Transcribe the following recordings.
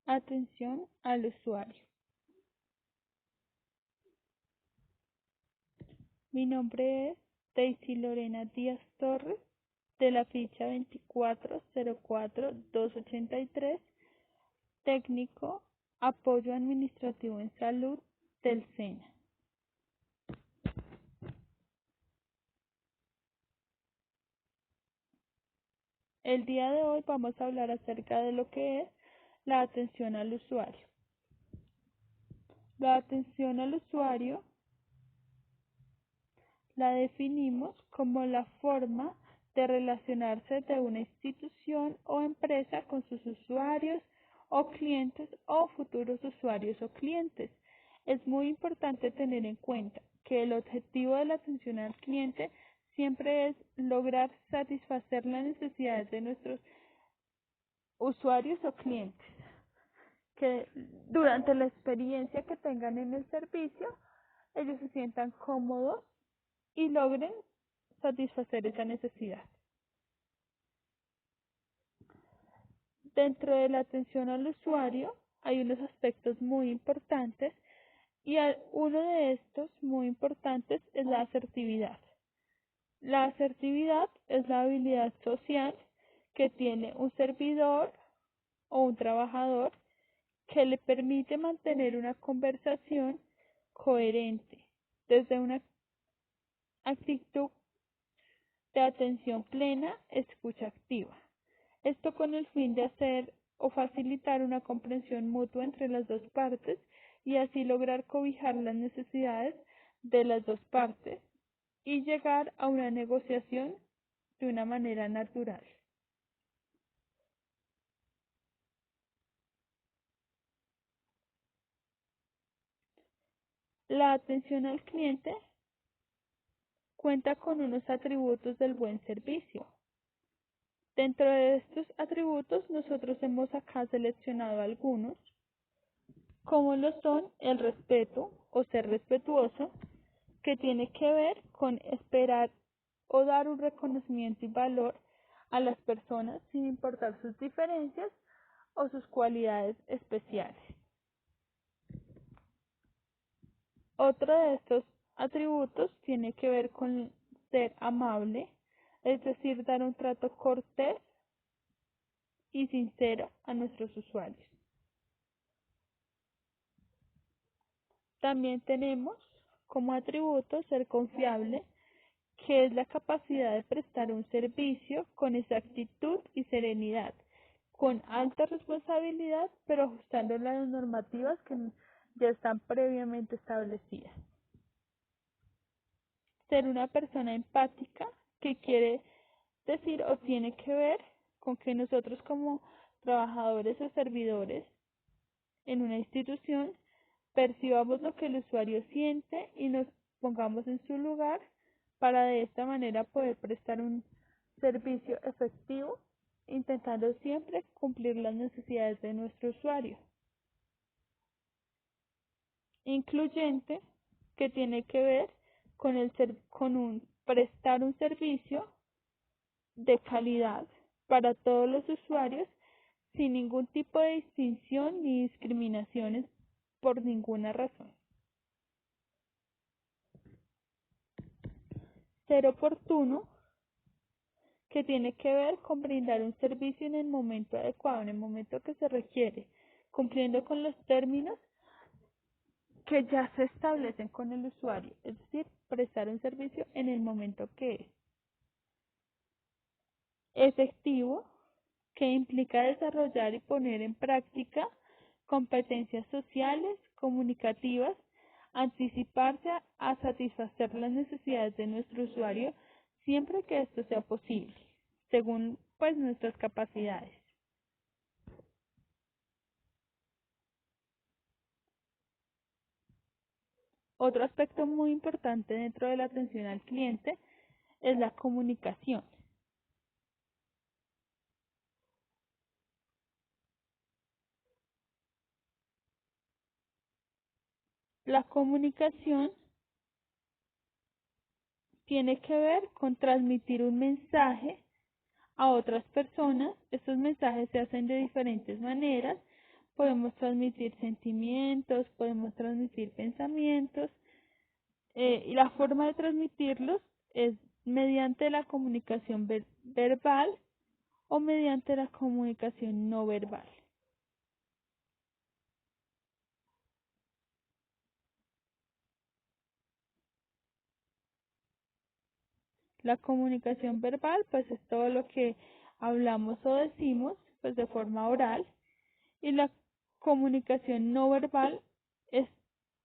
Atención al usuario. Mi nombre es Daisy Lorena Díaz Torres, de la ficha 2404283, técnico Apoyo Administrativo en Salud del SENA. El día de hoy vamos a hablar acerca de lo que es la atención al usuario. La atención al usuario la definimos como la forma de relacionarse de una institución o empresa con sus usuarios o clientes o futuros usuarios o clientes. Es muy importante tener en cuenta que el objetivo de la atención al cliente siempre es lograr satisfacer las necesidades de nuestros usuarios o clientes, que durante la experiencia que tengan en el servicio, ellos se sientan cómodos y logren satisfacer esa necesidad. Dentro de la atención al usuario hay unos aspectos muy importantes y uno de estos muy importantes es la asertividad. La asertividad es la habilidad social que tiene un servidor o un trabajador que le permite mantener una conversación coherente desde una actitud de atención plena, escucha activa. Esto con el fin de hacer o facilitar una comprensión mutua entre las dos partes y así lograr cobijar las necesidades de las dos partes y llegar a una negociación de una manera natural. La atención al cliente cuenta con unos atributos del buen servicio. Dentro de estos atributos nosotros hemos acá seleccionado algunos, como lo son el respeto o ser respetuoso, que tiene que ver con esperar o dar un reconocimiento y valor a las personas sin importar sus diferencias o sus cualidades especiales. Otro de estos atributos tiene que ver con ser amable, es decir, dar un trato cortés y sincero a nuestros usuarios. También tenemos como atributo ser confiable, que es la capacidad de prestar un servicio con exactitud y serenidad, con alta responsabilidad, pero ajustando las normativas que ya están previamente establecidas. Ser una persona empática, que quiere decir o tiene que ver con que nosotros como trabajadores o servidores en una institución percibamos lo que el usuario siente y nos pongamos en su lugar para de esta manera poder prestar un servicio efectivo, intentando siempre cumplir las necesidades de nuestro usuario. Incluyente, que tiene que ver con prestar un servicio de calidad para todos los usuarios sin ningún tipo de distinción ni discriminaciones por ninguna razón. Ser oportuno, que tiene que ver con brindar un servicio en el momento adecuado, en el momento que se requiere, cumpliendo con los términos que ya se establecen con el usuario, es decir, prestar un servicio en el momento que es. Efectivo, que implica desarrollar y poner en práctica competencias sociales, comunicativas, anticiparse a satisfacer las necesidades de nuestro usuario siempre que esto sea posible, según pues nuestras capacidades. Otro aspecto muy importante dentro de la atención al cliente es la comunicación. La comunicación tiene que ver con transmitir un mensaje a otras personas. Estos mensajes se hacen de diferentes maneras, podemos transmitir sentimientos, podemos transmitir pensamientos, y la forma de transmitirlos es mediante la comunicación verbal o mediante la comunicación no verbal. La comunicación verbal, pues es todo lo que hablamos o decimos, pues de forma oral, y la comunicación no verbal es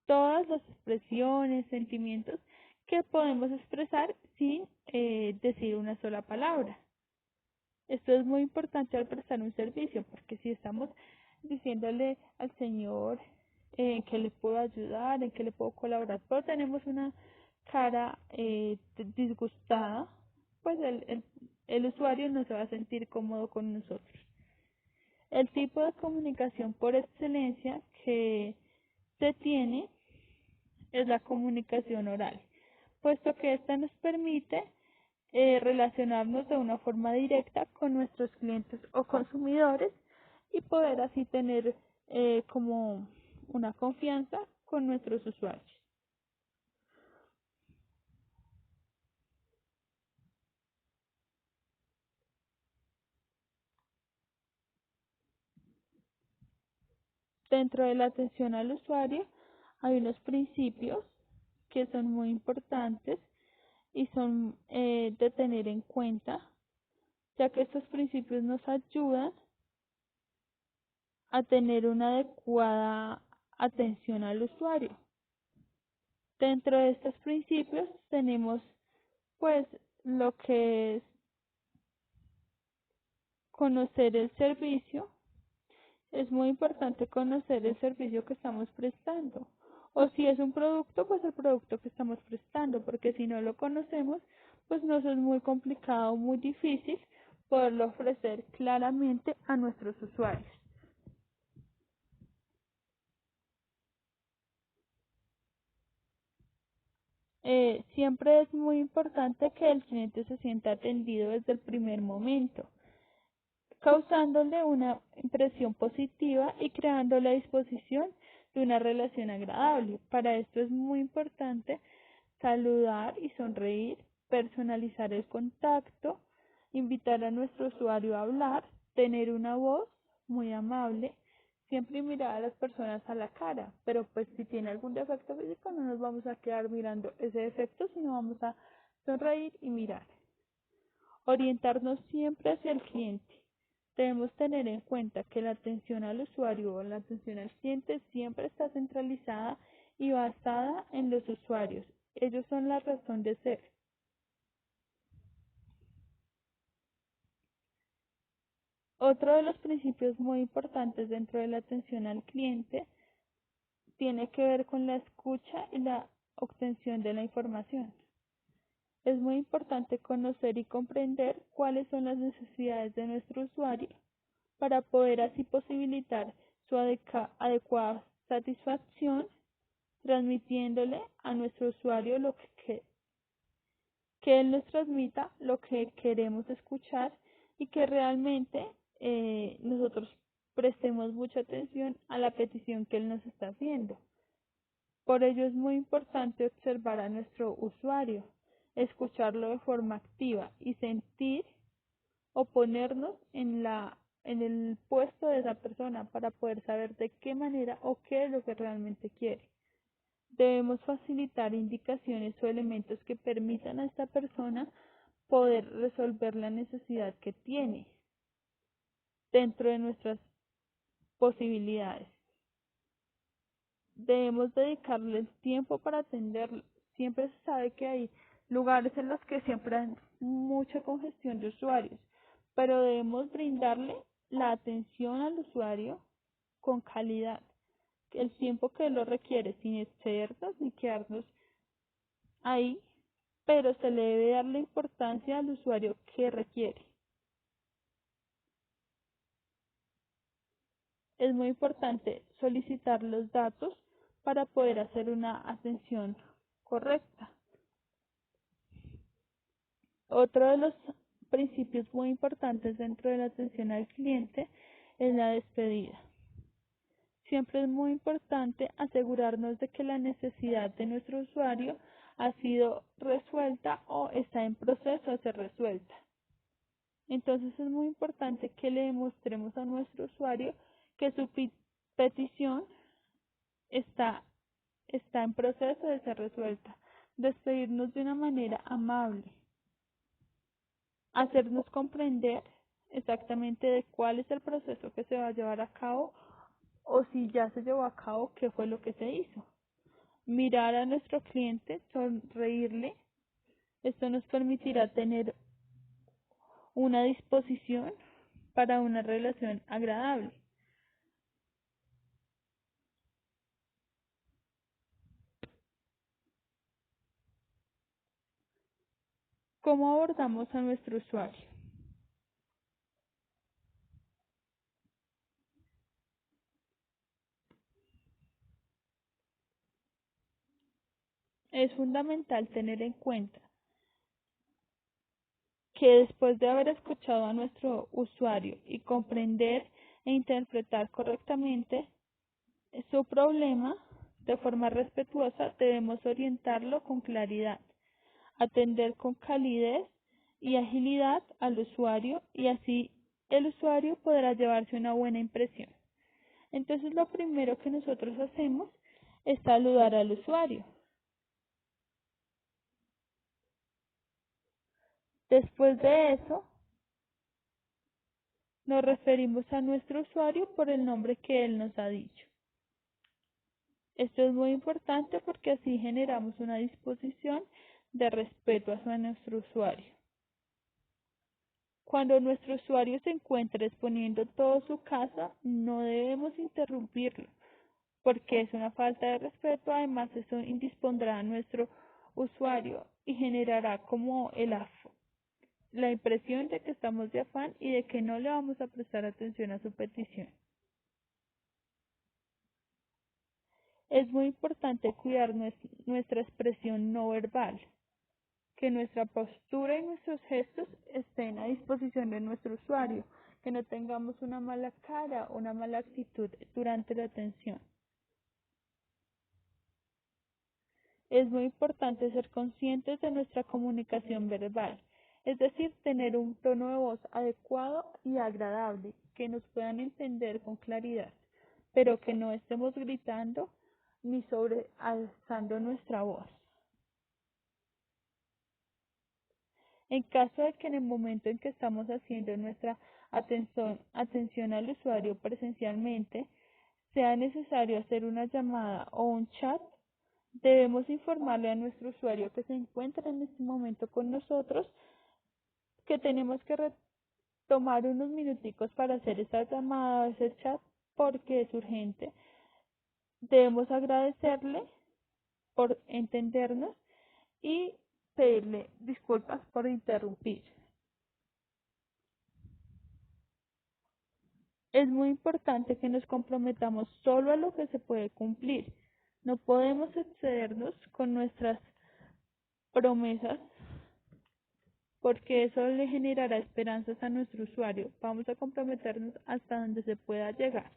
todas las expresiones, sentimientos que podemos expresar sin decir una sola palabra. Esto es muy importante al prestar un servicio, porque si estamos diciéndole al Señor en qué le puedo ayudar, en qué le puedo colaborar, pero tenemos una cara disgustada, pues el usuario no se va a sentir cómodo con nosotros. El tipo de comunicación por excelencia que se tiene es la comunicación oral, puesto que esta nos permite relacionarnos de una forma directa con nuestros clientes o consumidores y poder así tener como una confianza con nuestros usuarios. Dentro de la atención al usuario hay unos principios que son muy importantes y son de tener en cuenta, ya que estos principios nos ayudan a tener una adecuada atención al usuario. Dentro de estos principios tenemos pues lo que es conocer el servicio. Es muy importante conocer el servicio que estamos prestando. O si es un producto, pues el producto que estamos prestando, porque si no lo conocemos, pues nos es muy complicado, muy difícil poderlo ofrecer claramente a nuestros usuarios. Siempre es muy importante que el cliente se sienta atendido desde el primer momento, causándole una impresión positiva y creando la disposición de una relación agradable. Para esto es muy importante saludar y sonreír, personalizar el contacto, invitar a nuestro usuario a hablar, tener una voz muy amable, siempre mirar a las personas a la cara, pero pues si tiene algún defecto físico no nos vamos a quedar mirando ese defecto, sino vamos a sonreír y mirar. Orientarnos siempre hacia el cliente. Debemos tener en cuenta que la atención al usuario o la atención al cliente siempre está centralizada y basada en los usuarios. Ellos son la razón de ser. Otro de los principios muy importantes dentro de la atención al cliente tiene que ver con la escucha y la obtención de la información. Es muy importante conocer y comprender cuáles son las necesidades de nuestro usuario para poder así posibilitar su adecuada satisfacción, transmitiéndole a nuestro usuario que él nos transmita lo que queremos escuchar y que realmente nosotros prestemos mucha atención a la petición que él nos está haciendo. Por ello es muy importante observar a nuestro usuario, escucharlo de forma activa y sentir o ponernos en el puesto de esa persona para poder saber de qué manera o qué es lo que realmente quiere. Debemos facilitar indicaciones o elementos que permitan a esta persona poder resolver la necesidad que tiene dentro de nuestras posibilidades. Debemos dedicarle el tiempo para atenderlo. Siempre se sabe que hay lugares en los que siempre hay mucha congestión de usuarios, pero debemos brindarle la atención al usuario con calidad, el tiempo que lo requiere, sin excedernos ni quedarnos ahí, pero se le debe dar la importancia al usuario que requiere. Es muy importante solicitar los datos para poder hacer una atención correcta. Otro de los principios muy importantes dentro de la atención al cliente es la despedida. Siempre es muy importante asegurarnos de que la necesidad de nuestro usuario ha sido resuelta o está en proceso de ser resuelta. Entonces es muy importante que le demostremos a nuestro usuario que su petición está en proceso de ser resuelta. Despedirnos de una manera amable. Hacernos comprender exactamente de cuál es el proceso que se va a llevar a cabo o si ya se llevó a cabo, qué fue lo que se hizo. Mirar a nuestro cliente, sonreírle. Esto nos permitirá tener una disposición para una relación agradable. ¿Cómo abordamos a nuestro usuario? Es fundamental tener en cuenta que después de haber escuchado a nuestro usuario y comprender e interpretar correctamente su problema de forma respetuosa, debemos orientarlo con claridad, atender con calidez y agilidad al usuario y así el usuario podrá llevarse una buena impresión. Entonces lo primero que nosotros hacemos es saludar al usuario. Después de eso, nos referimos a nuestro usuario por el nombre que él nos ha dicho. Esto es muy importante porque así generamos una disposición de respeto hacia nuestro usuario. Cuando nuestro usuario se encuentra exponiendo todo su caso, no debemos interrumpirlo, porque es una falta de respeto. Además, eso indispondrá a nuestro usuario y generará como la impresión de que estamos de afán y de que no le vamos a prestar atención a su petición. Es muy importante cuidar nuestra expresión no verbal, que nuestra postura y nuestros gestos estén a disposición de nuestro usuario, que no tengamos una mala cara o una mala actitud durante la atención. Es muy importante ser conscientes de nuestra comunicación verbal, es decir, tener un tono de voz adecuado y agradable, que nos puedan entender con claridad, pero que no estemos gritando ni sobrealzando nuestra voz. En caso de que en el momento en que estamos haciendo nuestra atención al usuario presencialmente, sea necesario hacer una llamada o un chat, debemos informarle a nuestro usuario que se encuentra en este momento con nosotros que tenemos que tomar unos minuticos para hacer esa llamada o ese chat porque es urgente. Debemos agradecerle por entendernos y pedirle disculpas por interrumpir. Es muy importante que nos comprometamos solo a lo que se puede cumplir. No podemos excedernos con nuestras promesas porque eso le generará esperanzas a nuestro usuario. Vamos a comprometernos hasta donde se pueda llegar.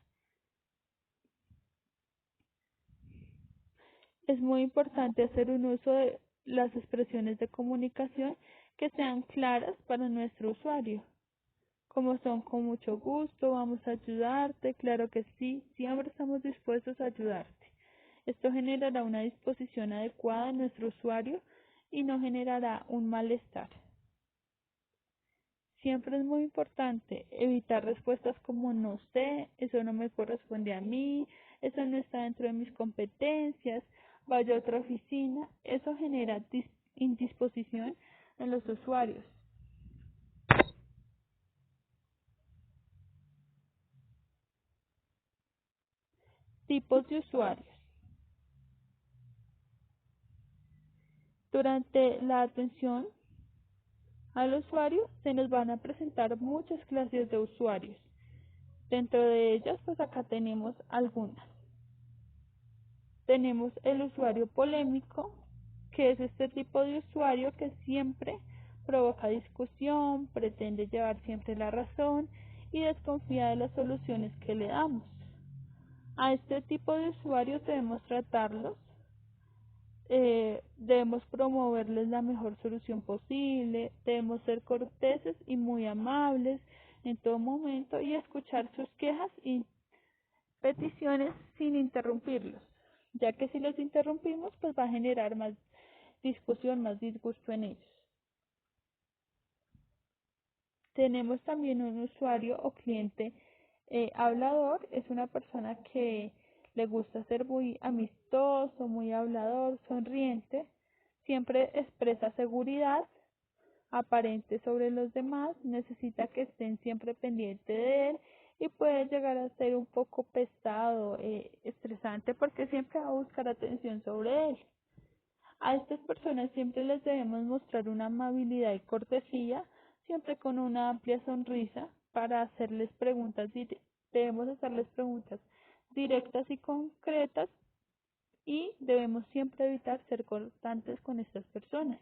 Es muy importante hacer un uso de las expresiones de comunicación que sean claras para nuestro usuario, como son con mucho gusto, vamos a ayudarte, claro que sí, siempre estamos dispuestos a ayudarte. Esto generará una disposición adecuada en nuestro usuario y no generará un malestar. Siempre es muy importante evitar respuestas como no sé, eso no me corresponde a mí, eso no está dentro de mis competencias, vaya a otra oficina. Eso genera indisposición en los usuarios. Tipos de usuarios. Durante la atención al usuario se nos van a presentar muchas clases de usuarios. Dentro de ellas, pues acá tenemos algunas. Tenemos el usuario polémico, que es este tipo de usuario que siempre provoca discusión, pretende llevar siempre la razón y desconfía de las soluciones que le damos. A este tipo de usuarios debemos tratarlos, debemos promoverles la mejor solución posible, debemos ser corteses y muy amables en todo momento y escuchar sus quejas y peticiones sin interrumpirlos, ya que si los interrumpimos pues va a generar más discusión, más disgusto en ellos. Tenemos también un usuario o cliente hablador, es una persona que le gusta ser muy amistoso, muy hablador, sonriente, siempre expresa seguridad aparente sobre los demás, necesita que estén siempre pendientes de él y puede llegar a ser un poco pesado, estresante porque siempre va a buscar atención sobre él. A estas personas siempre les debemos mostrar una amabilidad y cortesía, siempre con una amplia sonrisa para hacerles preguntas, debemos hacerles preguntas directas y concretas y debemos siempre evitar ser cortantes con estas personas,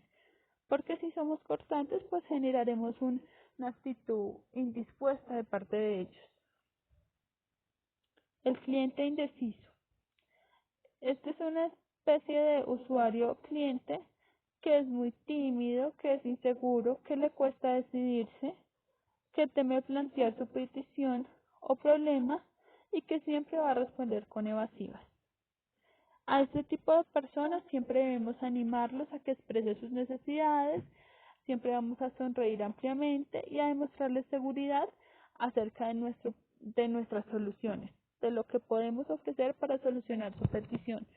porque si somos cortantes pues generaremos una actitud indispuesta de parte de ellos. El cliente indeciso. Este es una especie de usuario cliente que es muy tímido, que es inseguro, que le cuesta decidirse, que teme plantear su petición o problema y que siempre va a responder con evasivas. A este tipo de personas siempre debemos animarlos a que exprese sus necesidades, siempre vamos a sonreír ampliamente y a demostrarles seguridad acerca de nuestras soluciones, de lo que podemos ofrecer para solucionar su petición.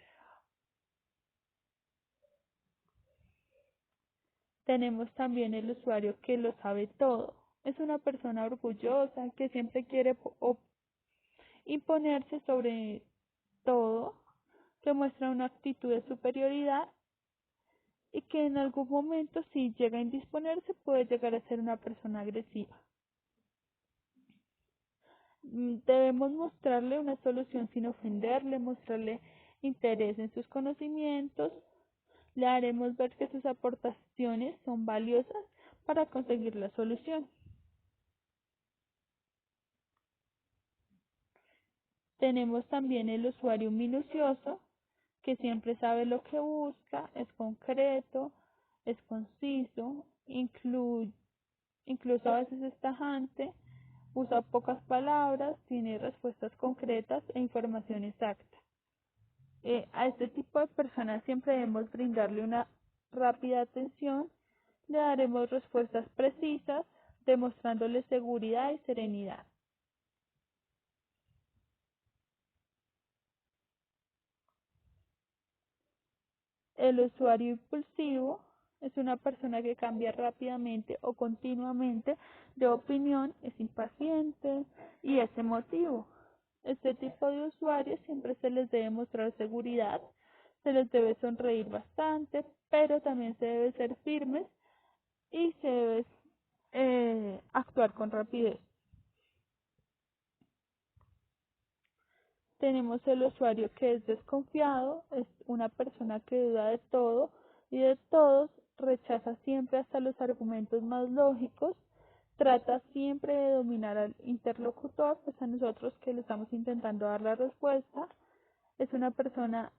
Tenemos también el usuario que lo sabe todo. Es una persona orgullosa que siempre quiere imponerse sobre todo, que muestra una actitud de superioridad y que en algún momento, si llega a indisponerse, puede llegar a ser una persona agresiva. Debemos mostrarle una solución sin ofenderle, mostrarle interés en sus conocimientos, le haremos ver que sus aportaciones son valiosas para conseguir la solución. Tenemos también el usuario minucioso, que siempre sabe lo que busca, es concreto, es conciso, incluso a veces es tajante, usa pocas palabras, tiene respuestas concretas e información exacta. A este tipo de personas siempre debemos brindarle una rápida atención, le daremos respuestas precisas, demostrándole seguridad y serenidad. El usuario impulsivo es una persona que cambia rápidamente o continuamente de opinión, es impaciente y es emotivo. Este tipo de usuarios siempre se les debe mostrar seguridad, se les debe sonreír bastante, pero también se debe ser firmes y se debe actuar con rapidez. Tenemos el usuario que es desconfiado, es una persona que duda de todo y de todos, rechaza siempre hasta los argumentos más lógicos, trata siempre de dominar al interlocutor, pues a nosotros que le estamos intentando dar la respuesta, es una persona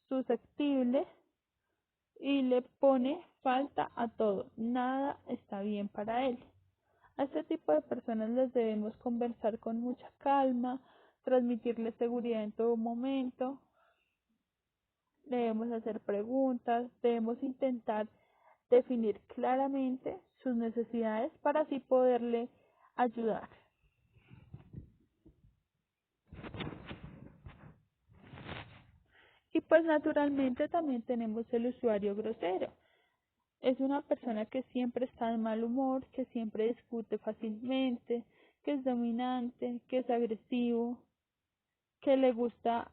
susceptible y le pone falta a todo, nada está bien para él. A este tipo de personas les debemos conversar con mucha calma, transmitirles seguridad en todo momento, debemos hacer preguntas, debemos intentar definir claramente sus necesidades para así poderle ayudar. Y pues naturalmente también tenemos el usuario grosero. Es una persona que siempre está de mal humor, que siempre discute fácilmente, que es dominante, que es agresivo, que le gusta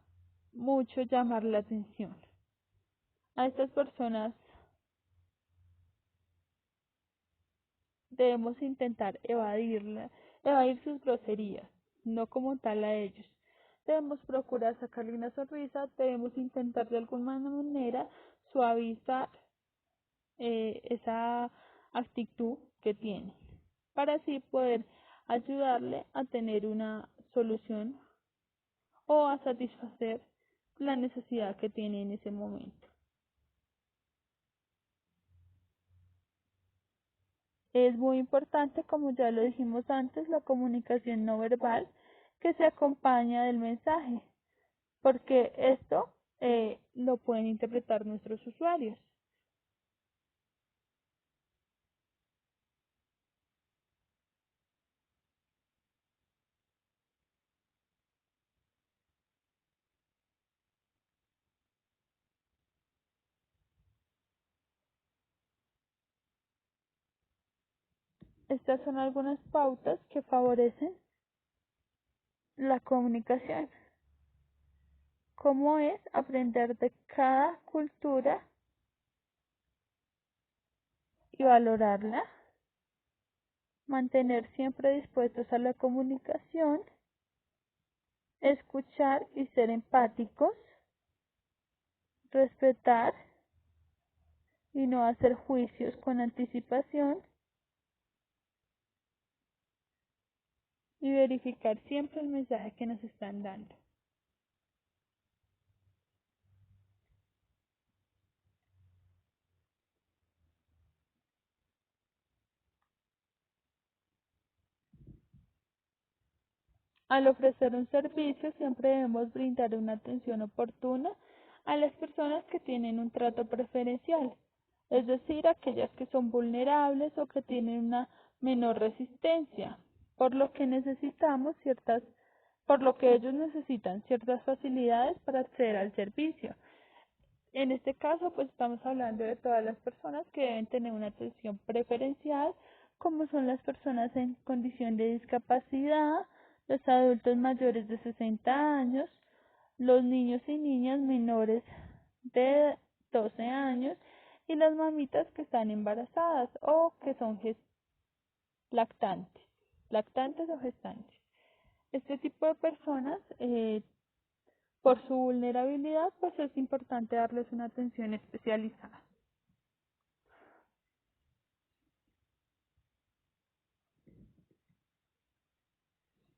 mucho llamar la atención. A estas personas debemos intentar evadir sus groserías, no como tal a ellos. Debemos procurar sacarle una sonrisa, debemos intentar de alguna manera suavizar esa actitud que tiene, para así poder ayudarle a tener una solución o a satisfacer la necesidad que tiene en ese momento. Es muy importante, como ya lo dijimos antes, la comunicación no verbal que se acompaña del mensaje, porque esto lo pueden interpretar nuestros usuarios. Estas son algunas pautas que favorecen la comunicación. ¿Cómo es aprender de cada cultura y valorarla? Mantener siempre dispuestos a la comunicación, escuchar y ser empáticos, respetar y no hacer juicios con anticipación y verificar siempre el mensaje que nos están dando. Al ofrecer un servicio siempre debemos brindar una atención oportuna a las personas que tienen un trato preferencial, es decir, aquellas que son vulnerables o que tienen una menor resistencia, por lo que necesitamos ciertas, por lo que ellos necesitan ciertas facilidades para acceder al servicio. En este caso, pues estamos hablando de todas las personas que deben tener una atención preferencial, como son las personas en condición de discapacidad, los adultos mayores de 60 años, los niños y niñas menores de 12 años y las mamitas que están embarazadas o que son lactantes, lactantes o gestantes. Este tipo de personas por su vulnerabilidad, pues es importante darles una atención especializada.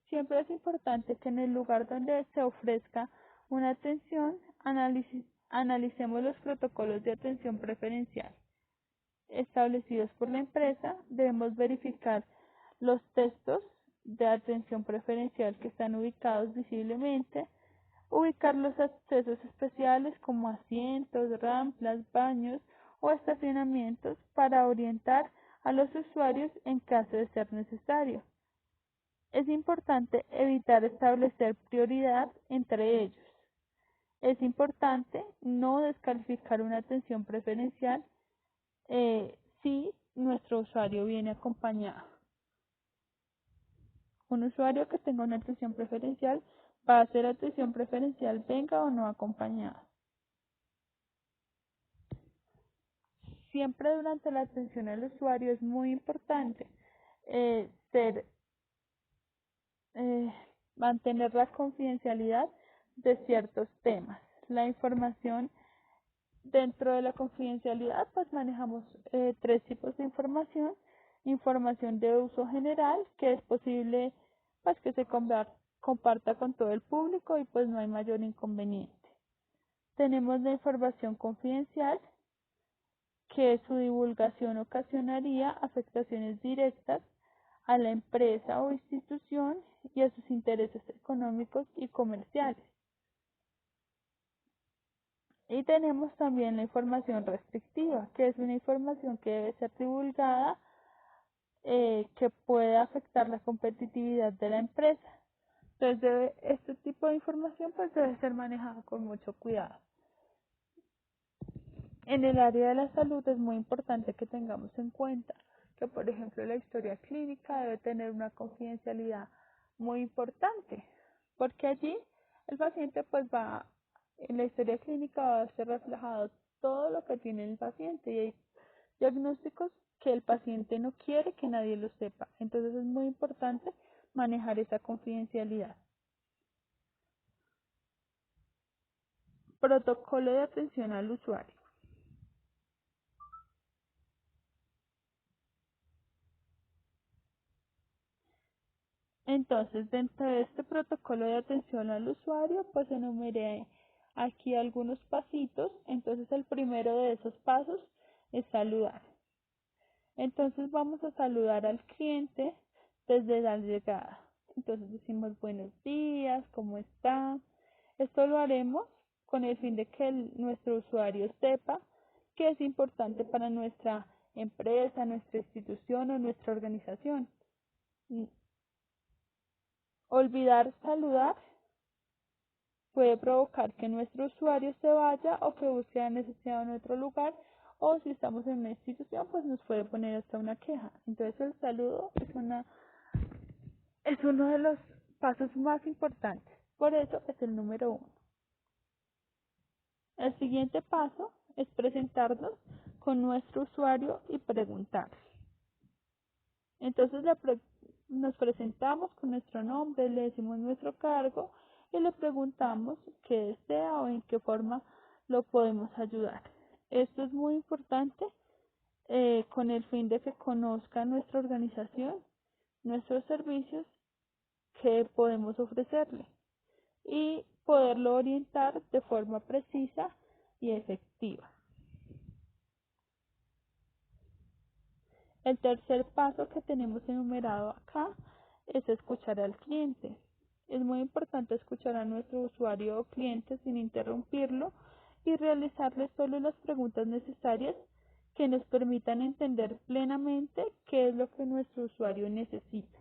Siempre es importante que en el lugar donde se ofrezca una atención, analicemos los protocolos de atención preferencial establecidos por la empresa. Debemos verificar los textos de atención preferencial que están ubicados visiblemente, ubicar los accesos especiales como asientos, rampas, baños o estacionamientos para orientar a los usuarios en caso de ser necesario. Es importante evitar establecer prioridad entre ellos. Es importante no descalificar una atención preferencial si nuestro usuario viene acompañado. Un usuario que tenga una atención preferencial va a hacer atención preferencial venga o no acompañado. Siempre durante la atención al usuario es muy importante ser eh, mantener la confidencialidad de ciertos temas. La información dentro de la confidencialidad, pues manejamos tres tipos de información. Información de uso general, que es posible pues que se comparta con todo el público y pues no hay mayor inconveniente. Tenemos la información confidencial, que su divulgación ocasionaría afectaciones directas a la empresa o institución y a sus intereses económicos y comerciales. Y tenemos también la información restrictiva, que es una información que debe ser divulgada, que puede afectar la competitividad de la empresa. Entonces, este tipo de información pues debe ser manejada con mucho cuidado. En el área de la salud es muy importante que tengamos en cuenta que, por ejemplo, la historia clínica debe tener una confidencialidad muy importante, porque allí el paciente pues en la historia clínica va a ser reflejado todo lo que tiene el paciente y hay diagnósticos que el paciente no quiere que nadie lo sepa. Entonces es muy importante manejar esa confidencialidad. Protocolo de atención al usuario. Entonces, dentro de este protocolo de atención al usuario, pues enumeré aquí algunos pasitos. Entonces, el primero de esos pasos es saludar. Entonces, vamos a saludar al cliente desde la llegada. Entonces, decimos buenos días, ¿cómo está? Esto lo haremos con el fin de que nuestro usuario sepa que es importante para nuestra empresa, nuestra institución o nuestra organización. Olvidar saludar puede provocar que nuestro usuario se vaya o que busque la necesidad en otro lugar, o si estamos en una institución pues nos puede poner hasta una queja. Entonces el saludo es uno de los pasos más importantes, por eso es el número 1. El siguiente paso es presentarnos con nuestro usuario y preguntar. Entonces nos presentamos con nuestro nombre, le decimos nuestro cargo y le preguntamos qué desea o en qué forma lo podemos ayudar. Esto es muy importante con el fin de que conozca nuestra organización, nuestros servicios que podemos ofrecerle y poderlo orientar de forma precisa y efectiva. El tercer paso que tenemos enumerado acá es escuchar al cliente. Es muy importante escuchar a nuestro usuario o cliente sin interrumpirlo y realizarle solo las preguntas necesarias que nos permitan entender plenamente qué es lo que nuestro usuario necesita.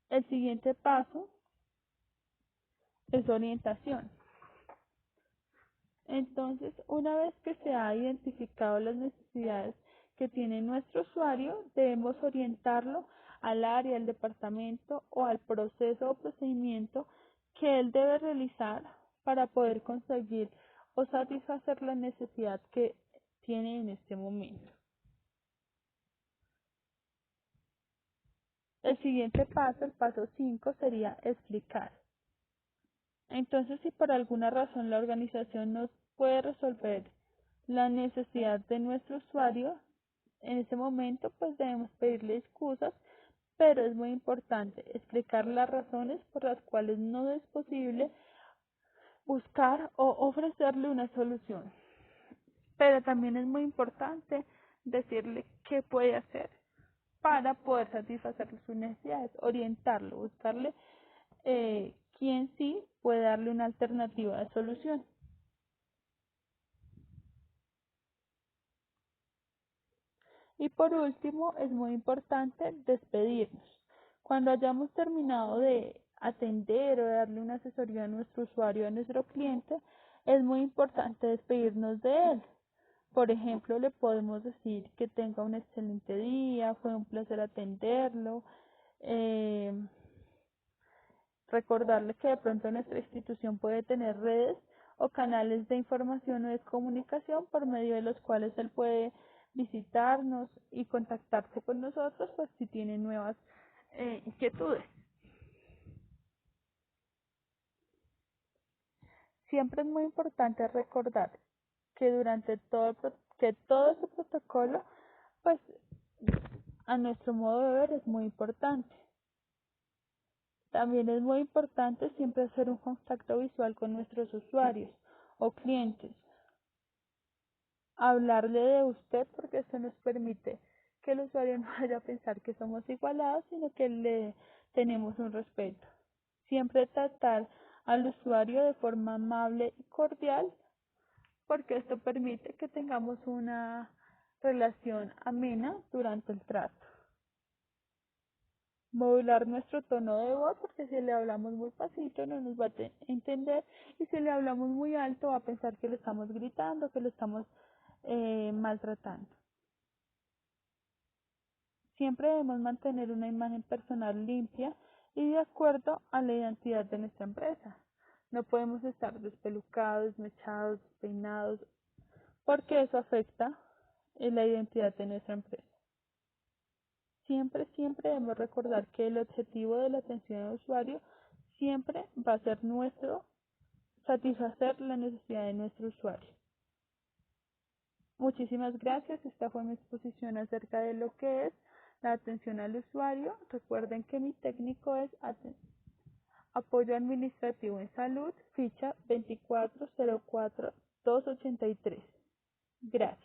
El siguiente paso es orientación. Entonces, una vez que se ha identificado las necesidades que tiene nuestro usuario, debemos orientarlo al área, al departamento o al proceso o procedimiento que él debe realizar para poder conseguir o satisfacer la necesidad que tiene en este momento. El siguiente paso, el paso 5, sería explicar. Entonces, si por alguna razón la organización no puede resolver la necesidad de nuestro usuario, en ese momento pues debemos pedirle excusas, pero es muy importante explicar las razones por las cuales no es posible buscar o ofrecerle una solución. Pero también es muy importante decirle qué puede hacer para poder satisfacer sus necesidades, orientarlo, buscarle quién sí puede darle una alternativa de solución. Y por último, es muy importante despedirnos. Cuando hayamos terminado de atender o de darle una asesoría a nuestro usuario, a nuestro cliente, es muy importante despedirnos de él. Por ejemplo, le podemos decir que tenga un excelente día, fue un placer atenderlo, eh, recordarle que de pronto nuestra institución puede tener redes o canales de información o de comunicación por medio de los cuales él puede visitarnos y contactarse con nosotros pues si tiene nuevas inquietudes. Siempre es muy importante recordar que durante todo ese protocolo pues a nuestro modo de ver es muy importante. También es muy importante siempre hacer un contacto visual con nuestros usuarios o clientes. Hablarle de usted porque eso nos permite que el usuario no vaya a pensar que somos igualados, sino que le tenemos un respeto. Siempre tratar al usuario de forma amable y cordial porque esto permite que tengamos una relación amena durante el trato. Modular nuestro tono de voz porque si le hablamos muy pasito no nos va a entender y si le hablamos muy alto va a pensar que le estamos gritando, que lo estamos maltratando. Siempre debemos mantener una imagen personal limpia y de acuerdo a la identidad de nuestra empresa. No podemos estar despelucados, desmechados, despeinados, porque eso afecta la identidad de nuestra empresa. Siempre debemos recordar que el objetivo de la atención al usuario siempre va a ser nuestro, satisfacer la necesidad de nuestro usuario. Muchísimas gracias. Esta fue mi exposición acerca de lo que es la atención al usuario. Recuerden que mi técnico es apoyo administrativo en salud, ficha 2404283. Gracias.